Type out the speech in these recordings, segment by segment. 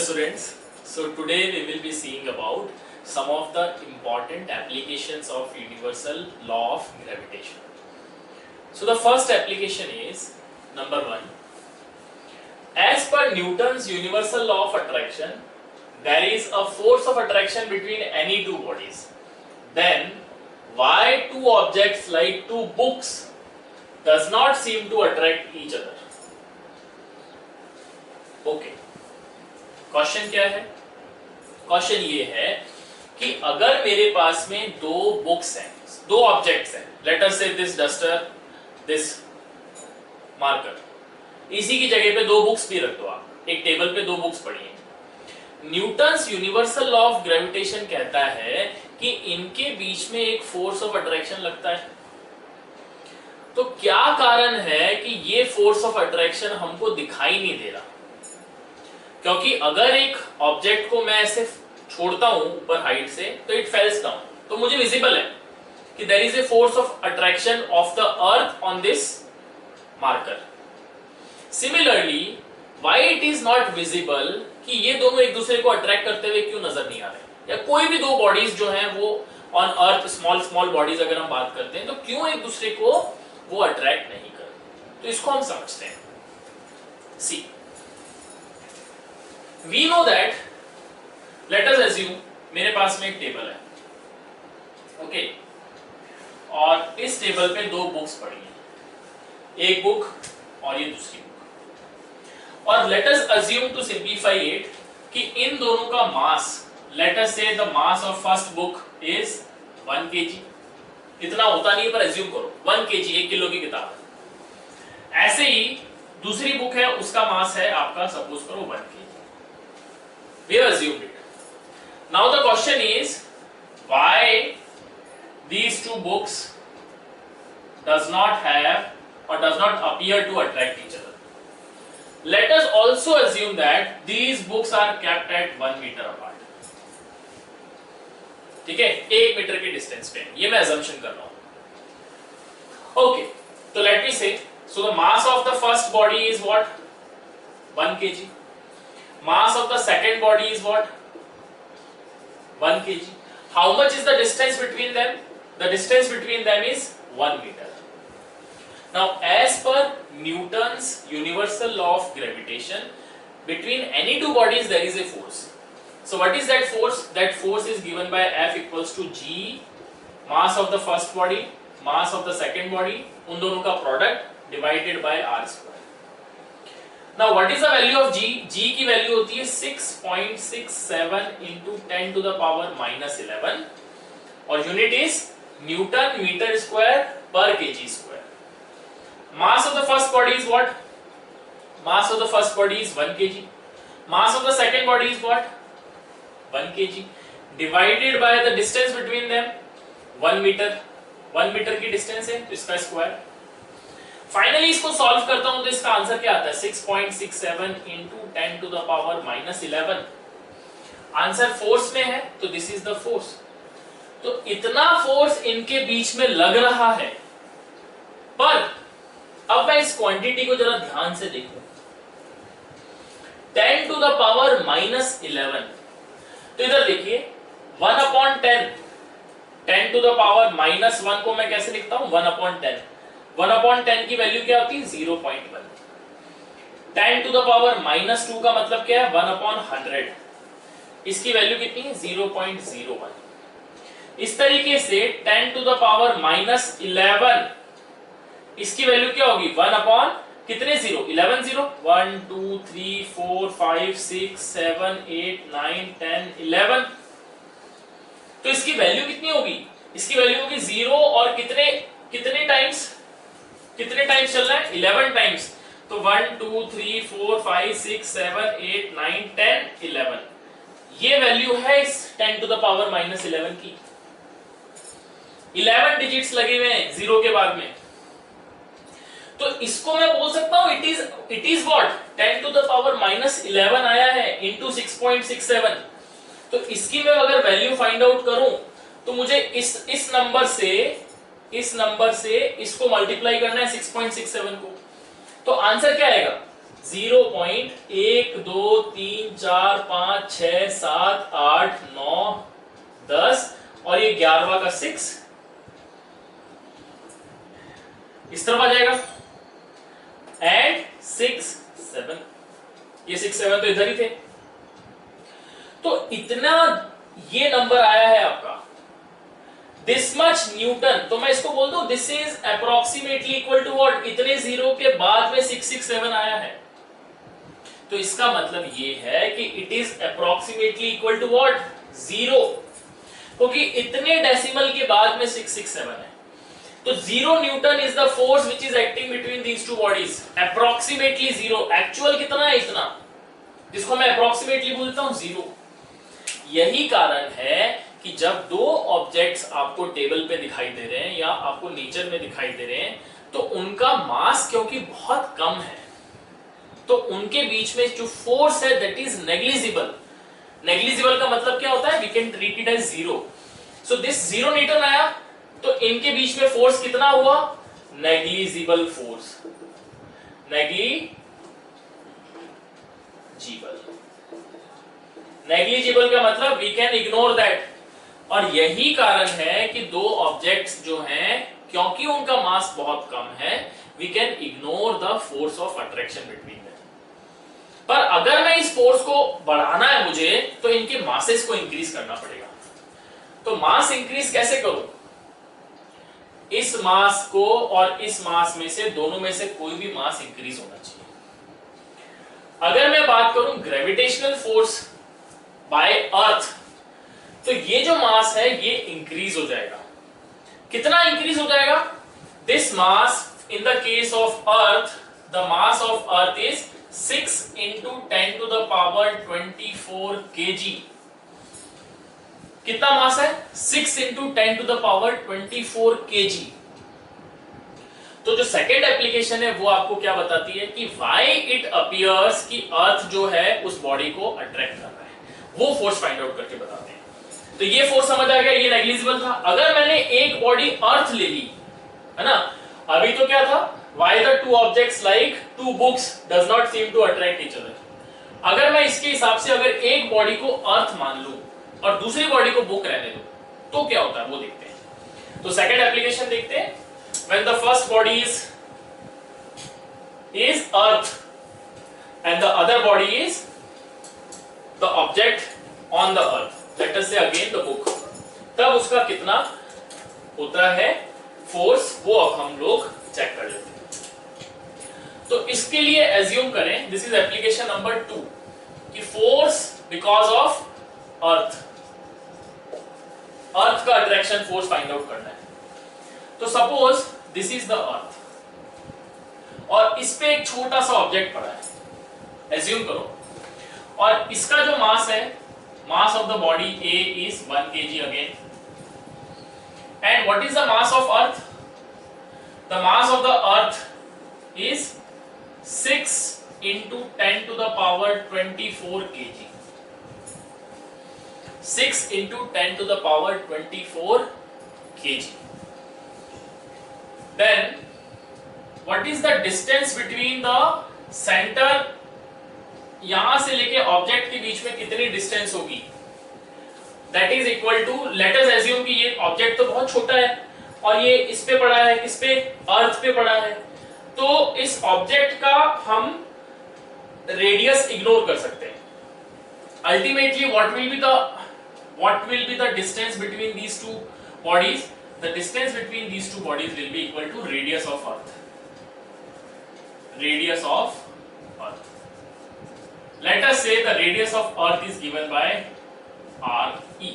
students, so today we will be seeing about some of the important applications of universal law of gravitation. So the first application is number 1. As per Newton's universal law of attraction, there is a force of attraction between any two bodies. Then why two objects like two books does not seem to attract each other? Okay. Question क्या है? Question ये है कि अगर मेरे पास में दो books हैं, दो ऑब्जेक्ट्स हैं, लेट अस से दिस डस्टर, दिस मार्कर, इसी की जगह पे दो बुक्स भी रख दो आप, एक टेबल पे दो बुक्स पड़ी हैं। Newton's universal law of gravitation कहता है कि इनके बीच में एक फोर्स ऑफ अट्रैक्शन लगता है। तो क्या कारण है कि ये फोर्स ऑफ अट्रैक्शन हमको दिखाई नहीं दे रहा? क्योंकि अगर एक ऑब्जेक्ट को मैं ऐसे छोड़ता हूं ऊपर हाइट से तो इट फेल्स डाउन, तो मुझे विजिबल है कि there is a force of attraction of the earth on this marker. Similarly why it is not visible कि ये दोनों एक दूसरे को अट्रैक्ट करते हुए क्यों नजर नहीं आ रहे, या कोई भी दो बॉडीज जो हैं वो ऑन अर्थ स्मॉल बॉडीज अगर हम बात करते हैं तो क्यों एक दूसरे को वो अट्रैक्ट नहीं करते? तो इसको हम समझते हैं। सी, we know that, let us assume मेरे पास में एक टेबल है, ओके, और इस टेबल पे दो बुक्स पड़ी हैं, एक बुक और ये दूसरी बुक, और let us assume to simplify it कि इन दोनों का मास, let us say the mass of first book is 1 kg, इतना होता नहीं है पर assume करो 1 kg, 1 किलो की किताब है। ऐसे ही दूसरी बुक है, उसका मास है आपका सपोज करो 1 kg। We have assumed it. Now the question is why these two books does not have or does not appear to attract each other. Let us also assume that these books are kept at 1 meter apart. ठीक है, 1 metre के distance पे, ये मैं assumption कर रहा हूं। Okay, तो let me say, so the mass of the first body is what? 1 kg. Mass of the second body is what? 1 kg. How much is the distance between them? The distance between them is 1 meter. Now, as per Newton's universal law of gravitation, between any two bodies there is a force. So, what is that force? That force is given by F equals to G, mass of the first body, mass of the second body, उन दोनों का product divided by R square. Now what is the value of G? G की value होती है 6.67 into 10 to the power minus 11 और unit is newton metre square per kg square. Mass of the first body is what? Mass of the first body is 1 kg. Mass of the second body is what? 1 kg divided by the distance between them 1 metre. 1 metre की distance है तो इसका square. Finally इसको solve करता हूं तो इसका answer क्या आता है? 6.67 into 10 to the power minus 11। Answer force में है तो दिस इज द फोर्स। तो इतना फोर्स इनके बीच में लग रहा है, पर अब मैं इस क्वांटिटी को जरा ध्यान से देखूं, 10 to the power minus 11, तो इधर देखिए 1/10, 10 to the power minus 1 को मैं कैसे लिखता हूं? 1/10। 1/10 की वैल्यू क्या होती है? 0.1। 10 to the power minus 2 का मतलब क्या है? 1/100। इसकी वैल्यू कितनी है? 0.01। इस तरीके से 10 to the power minus 11, इसकी वैल्यू क्या होगी? 1/ कितने जीरो? 11 जीरो। 1 2 3 4 5 6 7 8 9 10 11। तो इसकी वैल्यू कितनी होगी? इसकी वैल्यू होगी 0 और कितने टाइम्स चल रहा है? 11 टाइम्स। तो 1 2 3 4 5 6 7 8 9 10 11, ये वैल्यू है इस 10 to the power minus 11 की। 11 डिजिट्स लगे हुए हैं जीरो के बाद में, तो इसको मैं बोल सकता हूं it is what? 10 to the power minus 11 आया है into 6.67। तो इसकी मैं अगर वैल्यू फाइंड आउट करूं तो मुझे इस नंबर से इसको मल्टीप्लाई करना है 6.67 को, तो आंसर क्या आएगा? 0.12345678910 और ये 11वां का 6 इस तरफ आ जाएगा एंड 6 7 ये 6 7 तो इधर ही थे तो इतना ये नंबर आया है आपका दिस मच न्यूटन तो मैं इसको बोल दूं this is approximately equal to what इतने जीरो के बाद में 667 आया है तो इसका मतलब ये है कि it is approximately equal to what 0 क्योंकि इतने डेसिमल के बाद में 667 है तो 0 newton is the force which is acting between these two bodies approximately 0 actual कितना है इतना जिसको मैं अप्रोक्सीमेटली बोलता हूं 0 यही कारण है कि जब दो ऑब्जेक्ट्स आपको टेबल पे दिखाई दे रहे हैं या आपको नेचर में दिखाई दे रहे हैं तो उनका मास क्योंकि बहुत कम है तो उनके बीच में जो फोर्स है दैट इज नेग्लिजिबल नेग्लिजिबल का मतलब क्या होता है we can treat it as 0 so this 0 newton आया तो इनके बीच में फोर्स कितना हुआ नेग्लिजिबल फोर्स नेग्लिजिबल का मतलब वी कैन इग्नोर दैट और यही कारण है कि दो ऑब्जेक्ट्स जो हैं क्योंकि उनका मास बहुत कम है we can ignore the force of attraction between them पर अगर मैं इस फोर्स को बढ़ाना है मुझे तो इनके मासेस को इंक्रीज करना पड़ेगा तो मास इंक्रीज कैसे करूं इस मास को और इस मास में से दोनों में से कोई भी मास इंक्रीज होना चाहिए अगर मैं बात करूं ग्रेविटेशनल फोर्स बाय अर्थ तो ये जो मास है ये इंक्रीज हो जाएगा कितना इंक्रीज हो जाएगा this mass in the case of earth the mass of earth is 6 into 10 to the power 24 kg कितना मास है 6 into 10 to the power 24 kg तो जो सेकेंड एप्लीकेशन है वो आपको क्या बताती है कि why it appears कि अर्थ जो है उस बॉडी को अट्रैक्ट कर रहा है वो फोर्स फाइंड आउट करके बताते हैं तो ये फोर्स समझ आ गया ये नेग्लिजिबल था अगर मैंने एक बॉडी अर्थ ले ली है ना अभी तो क्या था why the two objects like two books does not seem to attract each other अगर मैं इसके हिसाब से अगर एक बॉडी को अर्थ मान लूं और दूसरी बॉडी को बुक रहने दूं तो क्या होता है वो देखते हैं तो सेकंड एप्लीकेशन देखते हैं when the first body is earth and the other body is the object on the earth let us say again the book तब उसका कितना होता है फोर्स वो अब हम लोग चेक कर लेते हैं तो इसके लिए एज्यूम करें दिस इज एप्लीकेशन नंबर 2 कि फोर्स बिकॉज ऑफ अर्थ का अट्रैक्शन फोर्स फाइंड आउट करना है तो suppose this is the earth और इस पे एक छोटा सा ऑब्जेक्ट पड़ा है एज्यूम करो और इसका जो मास है मास of the body A is 1 kg again and what is the mass of earth the mass of the earth is 6 into 10 to the power 24 kg 6 into 10 to the power 24 kg then what is the distance between the center यहां से लेके object के बीच में कितनी distance होगी that is equal to let us assume कि ये object तो बहुत छोटा है और ये इस पे पड़ा है किस पे अर्थ पे पड़ा है तो इस ऑब्जेक्ट का हम रेडियस इग्नोर कर सकते हैं ultimately what will be the distance between these two bodies the distance between these two bodies will be equal to radius of earth let us say the radius of earth is given by re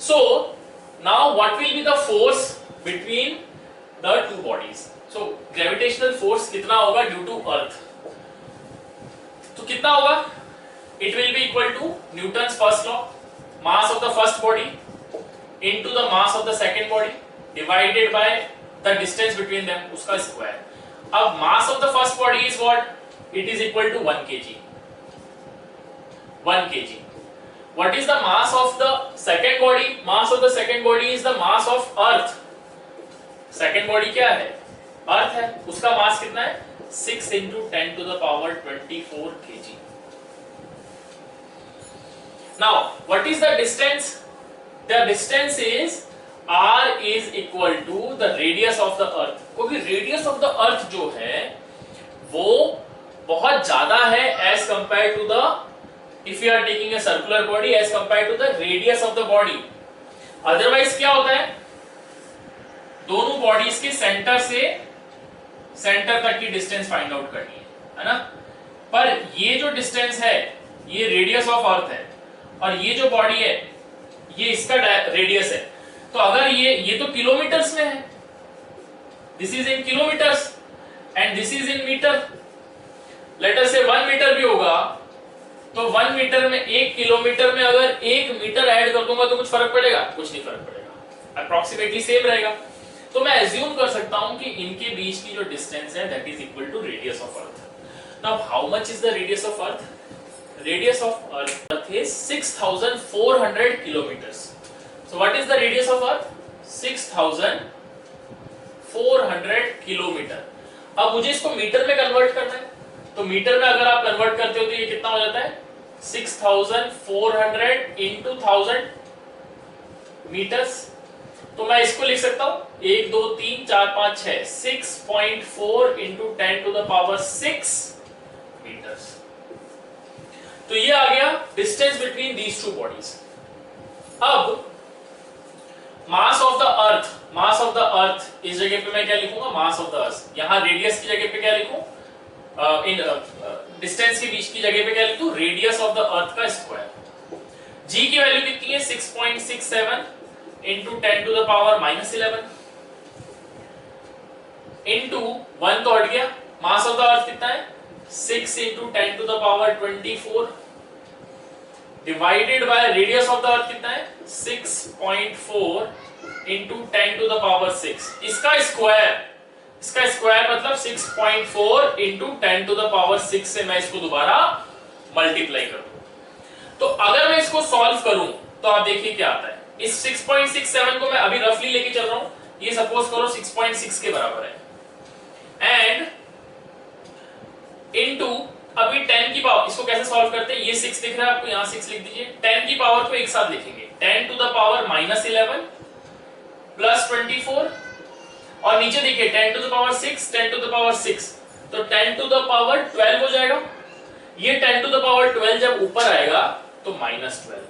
so now what will be the force between the two bodies so gravitational force कितना होगा due to earth तो कितना होगा it will be equal to Newton's first law mass of the first body into the mass of the second body divided by the distance between them उसका square अब mass of the first body is what it is equal to 1 kg 1 kg what is the mass of the second body mass of the second body is the mass of earth second body क्या है अर्थ है, उसका मास कितना है 6 into 10 to the power 24 kg. Now what is the distance? The distance is r is equal to the radius of the earth. क्योंकि radius of the earth जो है वो बहुत ज्यादा है as compared to the, if you are taking a circular body, as compared to the radius of the body. Otherwise क्या होता है, दोनों बॉडीज के सेंटर से सेंटर तक की डिस्टेंस फाइंड आउट करनी है ना, पर ये जो डिस्टेंस है ये रेडियस ऑफ अर्थ है और ये जो बॉडी है ये इसका रेडियस है, तो अगर ये तो किलोमीटर्स में है, this is in kilometres and this is in metre, let us say 1 metre भी होगा तो 1 मीटर में 1 किलोमीटर में अगर 1 मीटर ऐड कर दूंगा तो कुछ फर्क पड़ेगा, कुछ नहीं फर्क पड़ेगा, अप्रोक्सीमेटली सेम रहेगा। तो मैं एज्यूम कर सकता हूं कि इनके बीच की जो डिस्टेंस है that is equal to radius of earth. Now how much is the radius of earth? Radius of earth is 6400 kilometres. So what is the radius of earth? 6400 kilometre. अब मुझे इसको मीटर में कन्वर्ट करना है, तो metre में अगर आप कन्वर्ट करते हो तो ये कितना हो जाता है 6400 into 1000 मीटर्स। तो मैं इसको लिख सकता हूं 1 2 3 4 5 6 6.4 into 10 to the power 6 metres. तो ये आ गया distance between these two bodies. अब mass of the earth, mass of the earth इस जगह पे मैं क्या लिखूंगा, मास ऑफ द अर्थ, यहां रेडियस की जगह पे क्या लिखूं, इन डिस्टेंस के बीच की जगह पे क्या लिखूं, रेडियस ऑफ द अर्थ का स्क्वायर। जी की वैल्यू कितनी है 6.67 into 10 to the power -11 into 1 तो हट गया, मास ऑफ द अर्थ कितना है 6 into 10 to the power 24 divided by radius of the अर्थ कितना है 6.4 into 10 to the power 6, इसका स्क्वायर मतलब 6.4 into 10 to the power 6 से मैं इसको दोबारा मल्टीप्लाई कर दूं। तो अगर मैं इसको सॉल्व करूं तो आप देखिए क्या आता है, इस 6.67 को मैं अभी रफली लेके चल रहा हूं, ये सपोज करो 6.6 के बराबर है एंड इनटू अभी 10 की पावर, इसको कैसे सॉल्व करते हैं, ये 6 दिख रहा है आपको, यहां 6 लिख दीजिए, 10 की पावर को एक साथ लिखेंगे 10 to the power -11 प्लस 24 और नीचे देखिए 10 to the power 6 10 to the power 6 तो 10 to the power 12 हो जाएगा। ये 10 to the power 12 जब ऊपर आएगा तो -12।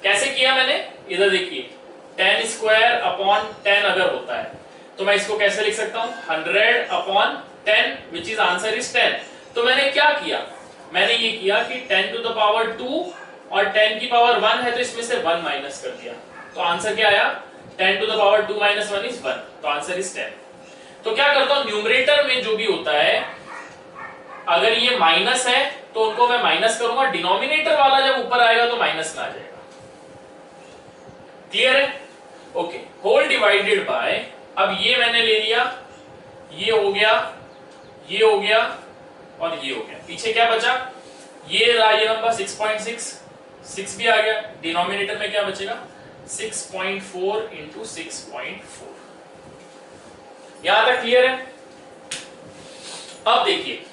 कैसे किया मैंने, इधर देखिए 10 स्क्वायर अपॉन 10 अगर होता है तो मैं इसको कैसे लिख सकता हूं 100 upon 10 which is answer is 10। तो मैंने क्या किया, मैंने ये किया कि 10 to the power 2 और 10 की पावर 1 है तो इसमें से 1 माइनस कर दिया, तो आंसर क्या आया 10 to the power 2 minus 1 is 1, तो आंसर इज 10। तो क्या करता हूं, न्यूमरेटर में जो भी होता है अगर ये माइनस है तो उनको मैं माइनस करूंगा, डिनोमिनेटर वाला जब ऊपर आएगा तो माइनस में आ जाएगा। क्लियर है? ओके, होल डिवाइडेड बाय, अब ये मैंने ले लिया, ये हो गया, ये हो गया और ये हो गया, पीछे क्या बचा, ये रहा ये नंबर 6.6, 6 भी आ गया, डिनोमिनेटर में क्या बचेगा 6.4 into 6.4। यहां तक क्लियर है? अब देखिए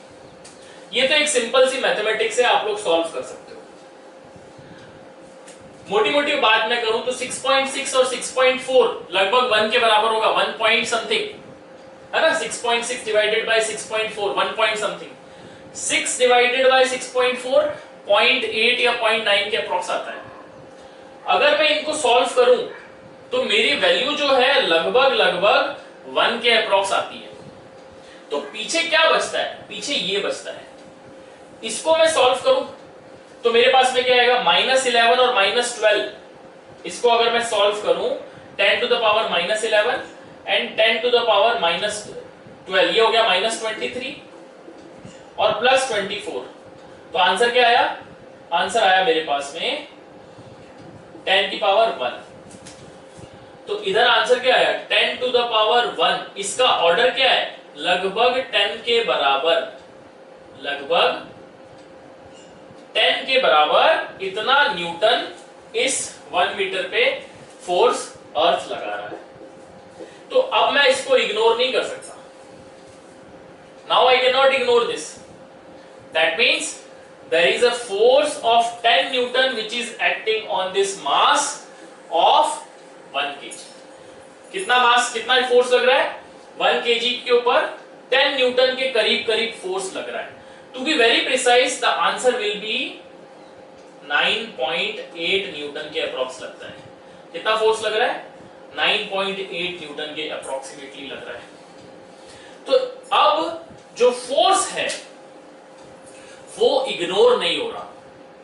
ये तो एक सिंपल सी मैथमेटिक्स है, आप लोग सॉल्व कर सकते हो। मोटी मोटी बात मैं करूं तो 6.6 और 6.4 लगभग 1 के बराबर होगा, 1 पॉइंट समथिंग है ना, 6.6 divided by 6.4 1 point something, 6 divided by 6.4 0.8 या 0.9 के अप्रॉक्स आता है। अगर मैं इनको सॉल्व करूं तो मेरी वैल्यू जो है लगभग 1 के अप्रॉक्स आती है। तो पीछे क्या बचता है, पीछे ये बचता है, इसको मैं सॉल्व करूं तो मेरे पास में क्या आएगा -11 और -12, इसको अगर मैं सॉल्व करूं 10 to the power -11 and 10 to the power -12, ये हो गया -23 और +24, तो आंसर क्या आया, आंसर आया मेरे पास में 10 की पावर 1। तो इधर आंसर क्या आया 10 to the power 1, इसका ऑर्डर क्या है लगभग 10 के बराबर, लगभग 10 के बराबर इतना न्यूटन इस 1 मीटर पे फोर्स अर्थ लगा रहा है। तो अब मैं इसको इग्नोर नहीं कर सकता. Now I can not ignore this. That means there is a force of 10 Newton which is acting on this mass of 1 kg. कितना मास, कितना फोर्स लग रहा है? 1 kg के ऊपर 10 न्यूटन के करीब करीब फोर्स लग रहा है. To be very precise, the answer will be 9.8 Newton के अप्रॉक्स लगता है. कितना फोर्स लग रहा है? 9.8 न्यूटन के अप्रोक्सीमेटली लग रहा है. तो अब जो फोर्स है वो इग्नोर नहीं हो रहा,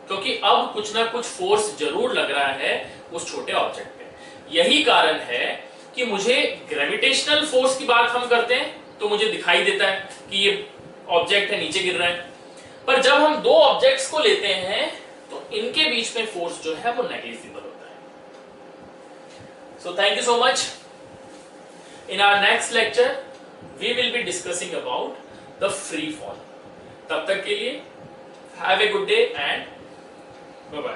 क्योंकि अब कुछ ना कुछ फोर्स जरूर लग रहा है उस छोटे ऑब्जेक्ट पे. यही कारण है कि मुझे ग्रेविटेशनल फोर्स की बात हम करते हैं तो मुझे दिखाई देता है कि ये ऑब्जेक्ट है नीचे गिर रहा है, पर जब हम दो ऑब्जेक्ट्स को लेते हैं तो इनके बीच में फोर्स जो है वो नेग्लिजिबल होता है. So thank you so much. In our next lecture we will be discussing about the free fall. तब तक के लिए have a good day and bye bye.